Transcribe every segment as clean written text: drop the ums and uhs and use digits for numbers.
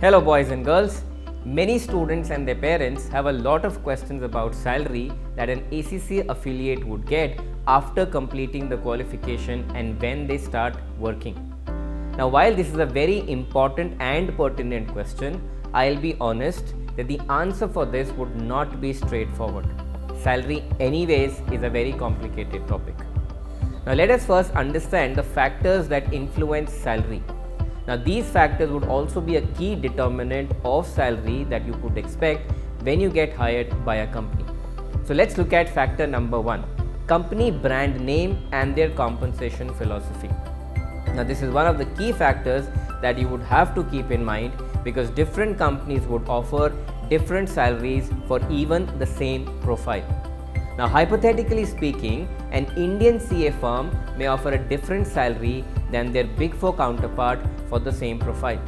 Hello boys and girls. Many students and their parents have a lot of questions about salary that an ACCA affiliate would get after completing the qualification and when they start working. Now while this is a very important and pertinent question, I'll be honest that the answer for this would not be straightforward. Salary anyways is a very complicated topic. Now let us first understand the factors that influence salary. Now these factors would also be a key determinant of salary that you could expect when you get hired by a company. So let's look at factor number 1, company brand name and their compensation philosophy. Now this is one of the key factors that you would have to keep in mind because different companies would offer different salaries for even the same profile. Now hypothetically speaking, an Indian CA firm may offer a different salary than their Big Four counterpart for the same profile.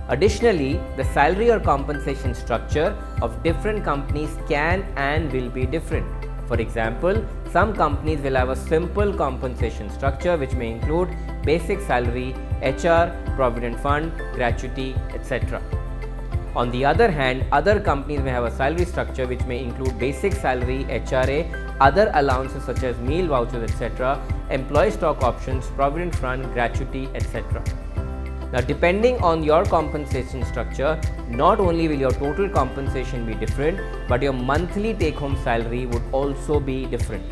Additionally, the salary or compensation structure of different companies can and will be different. For example, some companies will have a simple compensation structure which may include basic salary, HR, provident fund, gratuity, etc. On the other hand, other companies may have a salary structure which may include basic salary, HRA, other allowances such as meal vouchers, etc., employee stock options, provident fund, gratuity, etc. Now, depending on your compensation structure, not only will your total compensation be different, but your monthly take-home salary would also be different.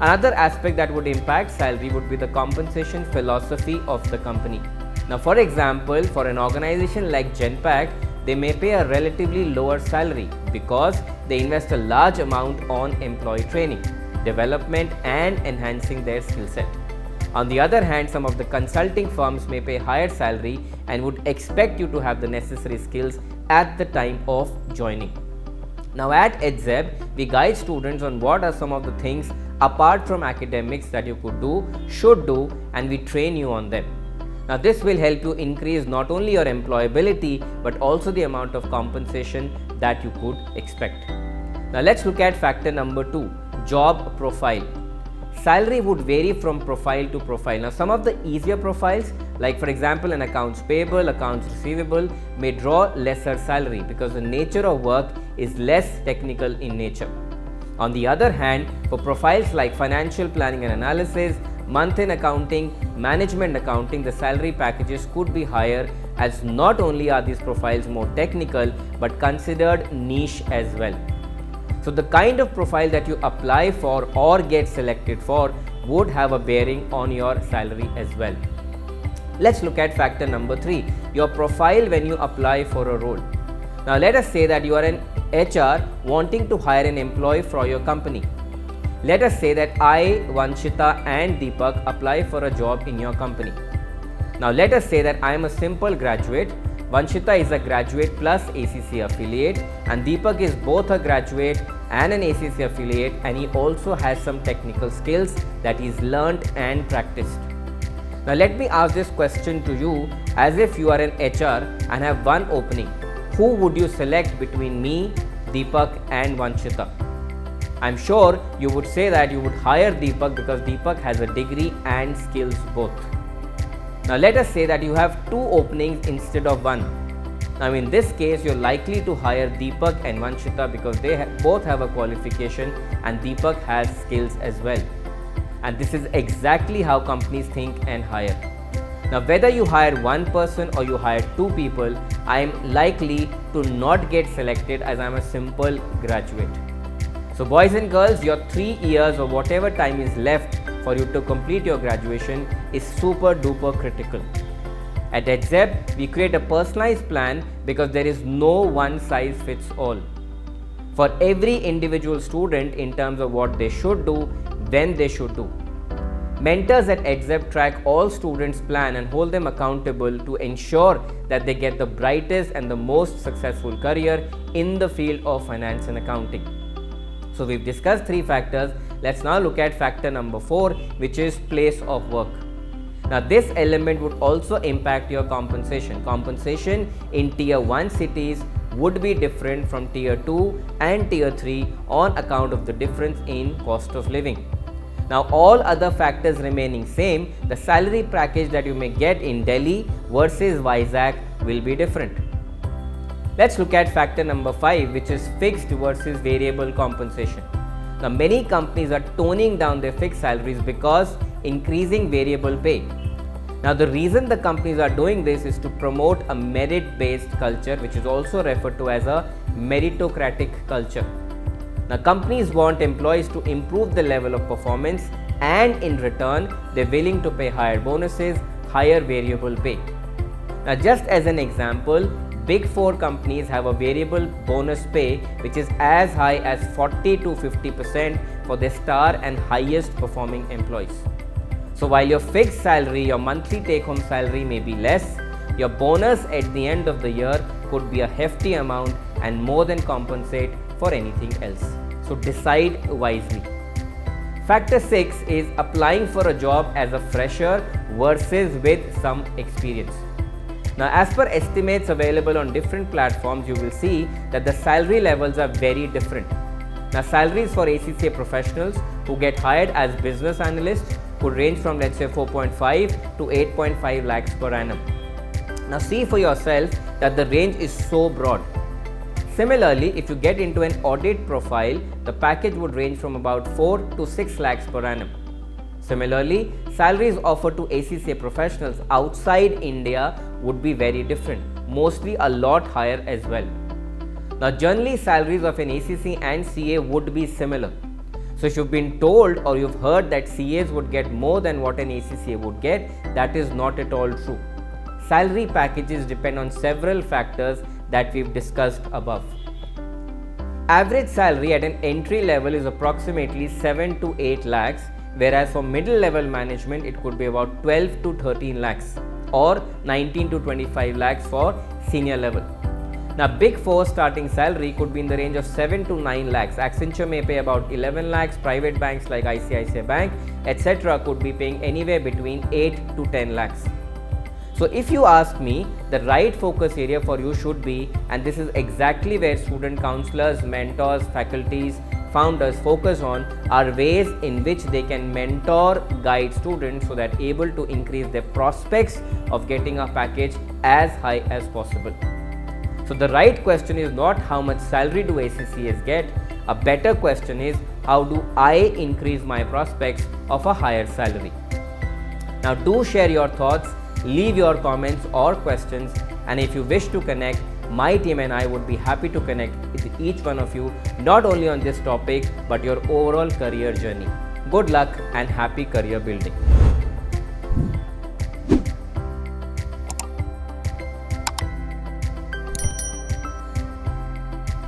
Another aspect that would impact salary would be the compensation philosophy of the company. Now, for example, for an organization like Genpact, they may pay a relatively lower salary because they invest a large amount on employee training, development and enhancing their skill set. On the other hand, some of the consulting firms may pay higher salary and would expect you to have the necessary skills at the time of joining. Now at edZeb, we guide students on what are some of the things apart from academics that you could do, should do, and we train you on them. Now this will help you increase not only your employability but also the amount of compensation that you could expect. Now let's look at factor number 2, job profile. Salary would vary from profile to profile. Now some of the easier profiles, like for example an accounts payable, accounts receivable, may draw lesser salary because the nature of work is less technical in nature. On the other hand, for profiles like financial planning and analysis, month-end accounting, management accounting, the salary packages could be higher as not only are these profiles more technical but considered niche as well. So the kind of profile that you apply for or get selected for would have a bearing on your salary as well. Let's look at factor number 3, your profile when you apply for a role. Now let us say that you are an HR wanting to hire an employee for your company. Let us say that I, Vanshita and Deepak apply for a job in your company. Now let us say that I am a simple graduate, Vanshita is a graduate plus ACCA affiliate and Deepak is both a graduate and an ACCA affiliate and he also has some technical skills that he's learnt and practiced. Now let me ask this question to you as if you are an HR and have one opening. Who would you select between me, Deepak and Vanshita? I'm sure you would say that you would hire Deepak because Deepak has a degree and skills both. Now let us say that you have 2 openings instead of 1. Now in this case you're likely to hire Deepak and Vanshita because they both have a qualification and Deepak has skills as well. And this is exactly how companies think and hire. Now whether you hire one person or you hire 2 people, I am likely to not get selected as I am a simple graduate. So boys and girls, your 3 years or whatever time is left for you to complete your graduation is super duper critical. At edZeb, we create a personalized plan because there is no one size fits all. For every individual student in terms of what they should do, when they should do. Mentors at edZeb track all students' plan and hold them accountable to ensure that they get the brightest and the most successful career in the field of finance and accounting. So we've discussed 3 factors. Let's now look at factor number 4, which is place of work. Now this element would also impact your compensation. Compensation in tier 1 cities would be different from tier 2 and tier 3 on account of the difference in cost of living. Now all other factors remaining same, the salary package that you may get in Delhi versus Vizag will be different. Let's look at factor number 5, which is fixed versus variable compensation. Now, many companies are toning down their fixed salaries because increasing variable pay. Now, the reason the companies are doing this is to promote a merit-based culture, which is also referred to as a meritocratic culture. Now, companies want employees to improve the level of performance, and in return, they're willing to pay higher bonuses, higher variable pay. Now, just as an example, Big 4 companies have a variable bonus pay which is as high as 40 to 50% for their star and highest performing employees. So while your fixed salary, your monthly take-home salary may be less, your bonus at the end of the year could be a hefty amount and more than compensate for anything else. So decide wisely. Factor 6 is applying for a job as a fresher versus with some experience. Now, as per estimates available on different platforms, you will see that the salary levels are very different. Now, salaries for ACCA professionals who get hired as business analysts could range from, let's say, 4.5 to 8.5 lakhs per annum. Now, see for yourself that the range is so broad. Similarly, if you get into an audit profile, the package would range from about 4 to 6 lakhs per annum. Similarly, salaries offered to ACCA professionals outside India would be very different, mostly a lot higher as well. Now, generally, salaries of an ACC and CA would be similar. So, if you've been told or you've heard that CAs would get more than what an ACCA would get, that is not at all true. Salary packages depend on several factors that we've discussed above. Average salary at an entry level is approximately 7 to 8 lakhs, whereas for middle level management it could be about 12 to 13 lakhs or 19 to 25 lakhs for senior level. Now, Big 4 starting salary could be in the range of 7 to 9 lakhs. Accenture may pay about 11 lakhs, private banks like ICICI Bank, etc. could be paying anywhere between 8 to 10 lakhs. So, if you ask me, the right focus area for you should be, and this is exactly where student counselors, mentors, faculties, founders focus on, are ways in which they can mentor, guide students so that able to increase their prospects of getting a package as high as possible. So the right question is not how much salary do ACCAs get, a better question is how do I increase my prospects of a higher salary. Now do share your thoughts, leave your comments or questions, and if you wish to connect, my team and I would be happy to connect with each one of you, not only on this topic but your overall career journey. Good luck and happy career building.